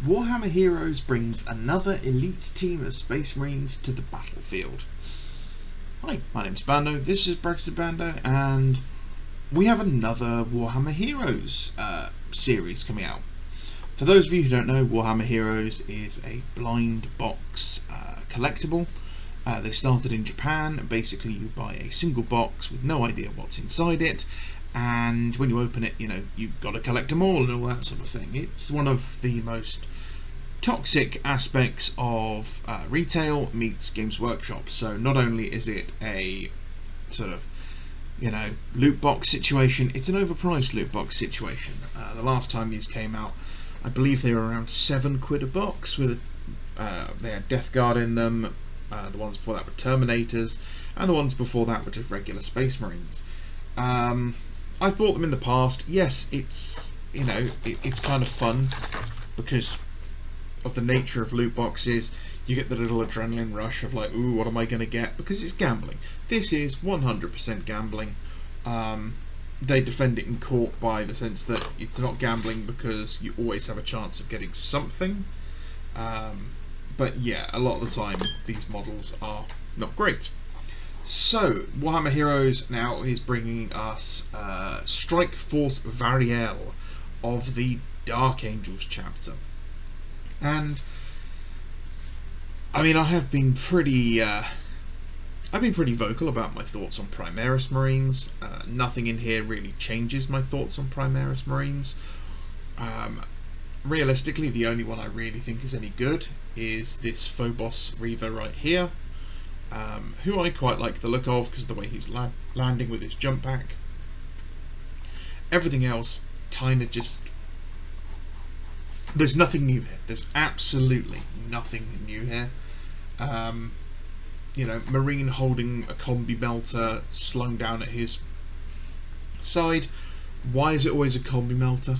Warhammer Heroes brings another elite team of Space Marines to the battlefield. Hi, my name's Bando, this is Brexit Bando, and we have another Warhammer Heroes series coming out. For those of you who don't know, Warhammer Heroes is a blind box collectible. They started in Japan. Basically, you buy a single box with no idea what's inside it, and when you open it, you've got to collect them all and all that sort of thing. It's one of the most toxic aspects of retail meets Games Workshop. So not only is it a sort of loot box situation, it's an overpriced loot box situation. The last time these came out, I believe they were around £7 a box. With they had Death Guard in them. The ones before that were Terminators, and the ones before that were just regular Space Marines. I've bought them in the past. Yes, it's it's kind of fun because of the nature of loot boxes. You get the little adrenaline rush of like, ooh, what am I going to get? Because it's gambling. This is 100% gambling. They defend it in court by the sense that it's not gambling because you always have a chance of getting something. But yeah, a lot of the time these models are not great. So Warhammer Heroes now is bringing us Strike Force Variel of the Dark Angels chapter. And I mean, I've been pretty vocal about my thoughts on Primaris Marines. Nothing in here really changes my thoughts on Primaris Marines. Realistically, the only one I really think is any good is this Phobos Reaver right here, who I quite like the look of because the way he's landing with his jump pack. Everything else kind of just... There's nothing new here. There's absolutely nothing new here. Marine holding a combi melter slung down at his side. Why is it always a combi melter?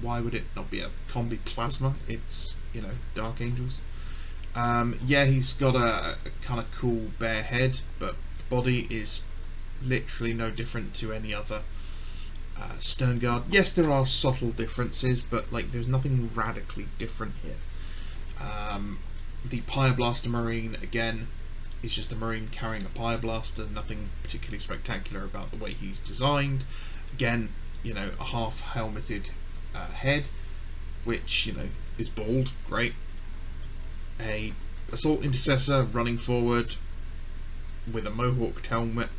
Why would it not be a combi plasma? It's, Dark Angels. Yeah, he's got a kind of cool bare head, but body is literally no different to any other Stern Guard. Yes, there are subtle differences, but there's nothing radically different here. The Pyreblaster Marine, again, is just a Marine carrying a Pyreblaster. Nothing particularly spectacular about the way he's designed. Again, a half helmeted head, which is bald, great. A Assault Intercessor running forward with a mohawked helmet,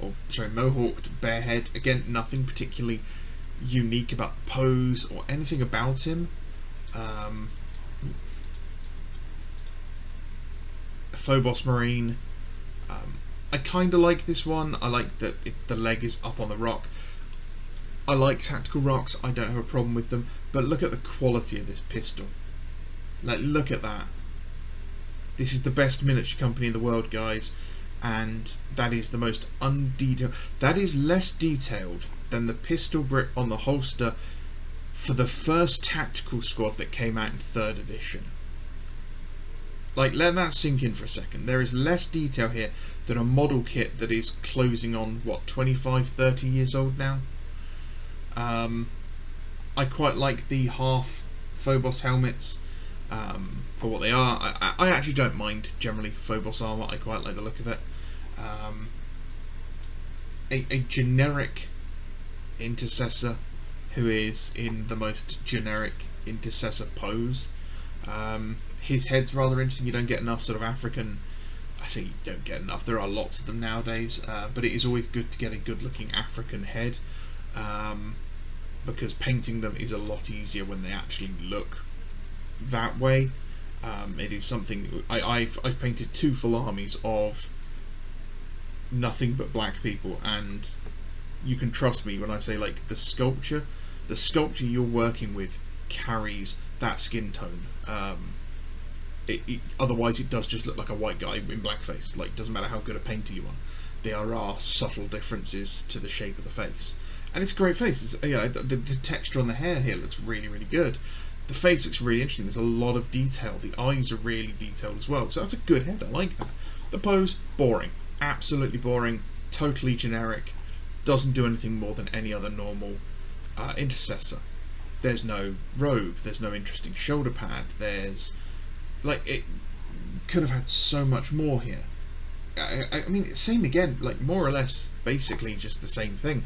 mohawked bare head. Again, nothing particularly unique about pose or anything about him. A Phobos Marine. I kind of like this one. I like that the leg is up on the rock. I like tactical rocks. I don't have a problem with them. But look at the quality of this pistol. Look at that. This is the best miniature company in the world, guys. And that is the most undetailed. That is less detailed than the pistol grip on the holster for the first tactical squad that came out in 3rd edition. Let that sink in for a second. There is less detail here than a model kit that is closing on, 25, 30 years old now? I quite like the half Phobos helmets for what they are. I actually don't mind generally Phobos armor. I quite like the look of it. A generic intercessor who is in the most generic intercessor pose. His head's rather interesting. You don't get enough sort of African... I say you don't get enough. There are lots of them nowadays, but it is always good to get a good-looking African head. Because painting them is a lot easier when they actually look that way. It is something I've painted 2 full armies of nothing but black people, and you can trust me when I say the sculpture you're working with carries that skin tone. Otherwise it does just look like a white guy in blackface. It doesn't matter how good a painter you are. There are subtle differences to the shape of the face. And it's a great face. It's, the texture on the hair here looks really, really good. The face looks really interesting. There's a lot of detail. The eyes are really detailed as well. So that's a good head. I like that. The pose, boring. Absolutely boring. Totally generic. Doesn't do anything more than any other normal intercessor. there's no robe, there's no interesting shoulder pad, there's like, it could have had so much more here. I mean, same again, like more or less basically just the same thing.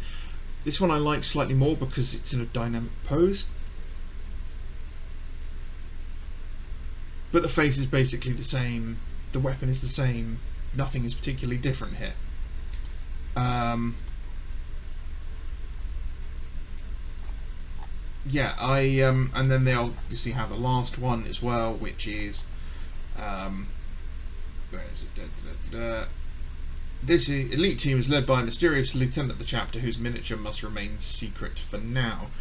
This one I like slightly more because it's in a dynamic pose, but the face is basically the same, the weapon is the same, nothing is particularly different here. Yeah, and then they obviously have the last one as well, which is where is it? This elite team is led by a mysterious lieutenant of the chapter whose miniature must remain secret for now.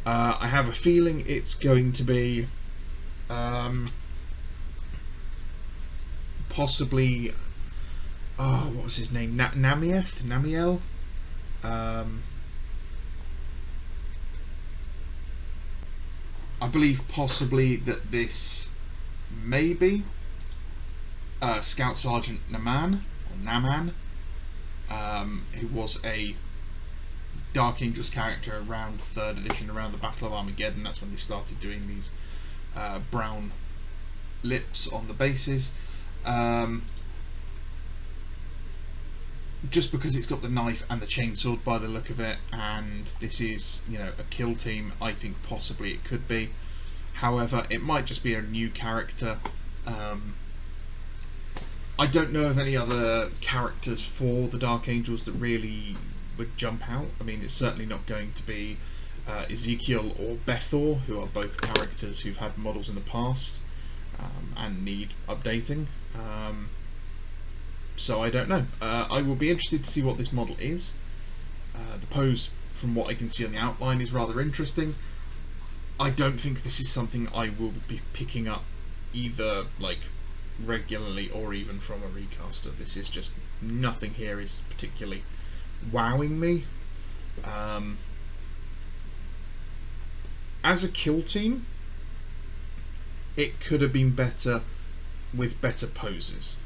I have a feeling it's going to be possibly, what was his name? Namiel? I believe possibly that this may be Scout Sergeant Naman, who was a Dark Angels character around 3rd edition, around the Battle of Armageddon. That's when they started doing these brown lips on the bases. Just because it's got the knife and the chainsword by the look of it, and this is, you know, a kill team, I think possibly it could be. However, it might just be a new character. I don't know of any other characters for the Dark Angels that really would jump out. I mean, it's certainly not going to be Ezekiel or Bethor, who are both characters who've had models in the past and need updating. So I don't know. I will be interested to see what this model is. The pose, from what I can see on the outline, is rather interesting. I don't think this is something I will be picking up either like regularly or even from a recaster. This is just, nothing here is particularly wowing me. As a kill team, it could have been better with better poses.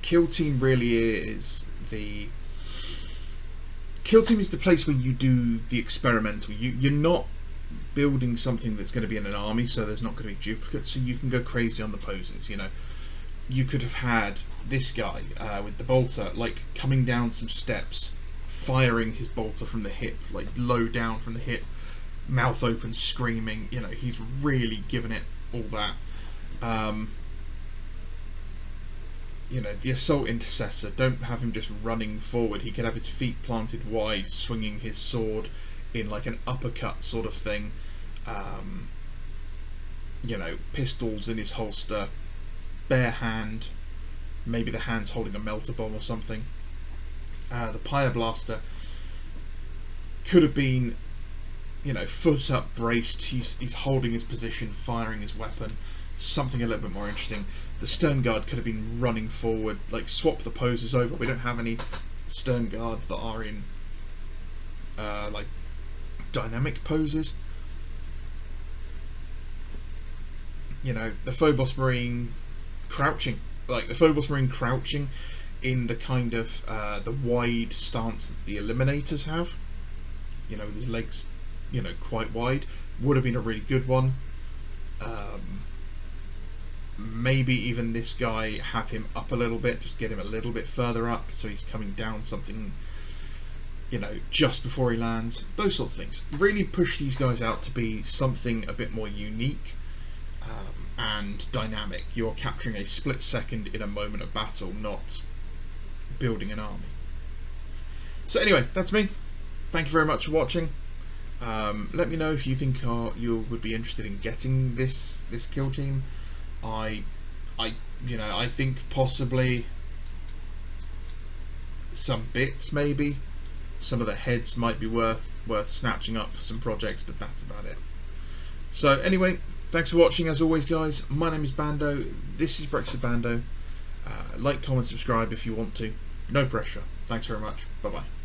Kill team really is the place where you do the experimental. You're not building something that's going to be in an army, so there's not going to be duplicates, so you can go crazy on the poses. You know, you could have had this guy with the bolter, like coming down some steps, firing his bolter from the hip, like low down from the hip, mouth open, screaming. You know, he's really given it all that. You know, the assault intercessor, don't have him just running forward. He could have his feet planted wide, swinging his sword in like an uppercut sort of thing. You know, pistols in his holster, bare hand, maybe the hand's holding a melter bomb or something. The Pyre Blaster could have been, you know, foot up, braced. He's holding his position, firing his weapon. Something a little bit more interesting. The Stern Guard could have been running forward, like swap the poses over. We don't have any Stern Guard that are in like dynamic poses. You know, the Phobos Marine crouching, like the Phobos Marine crouching in the kind of the wide stance that the Eliminators have. You know, with his legs, you know, quite wide, would have been a really good one. Maybe even this guy, have him up a little bit, just get him a little bit further up so he's coming down something, you know, just before he lands. Those sorts of things. Really push these guys out to be something a bit more unique and dynamic. You're capturing a split second in a moment of battle, not building an army. So anyway, that's me. Thank you very much for watching. Let me know if you think you would be interested in getting this kill team. I think possibly some bits, maybe some of the heads might be worth snatching up for some projects, but that's about it. So anyway, thanks for watching as always, guys. My name is Bando. This is Brexit Bando. Like, comment, subscribe if you want to. No pressure. Thanks very much. Bye bye.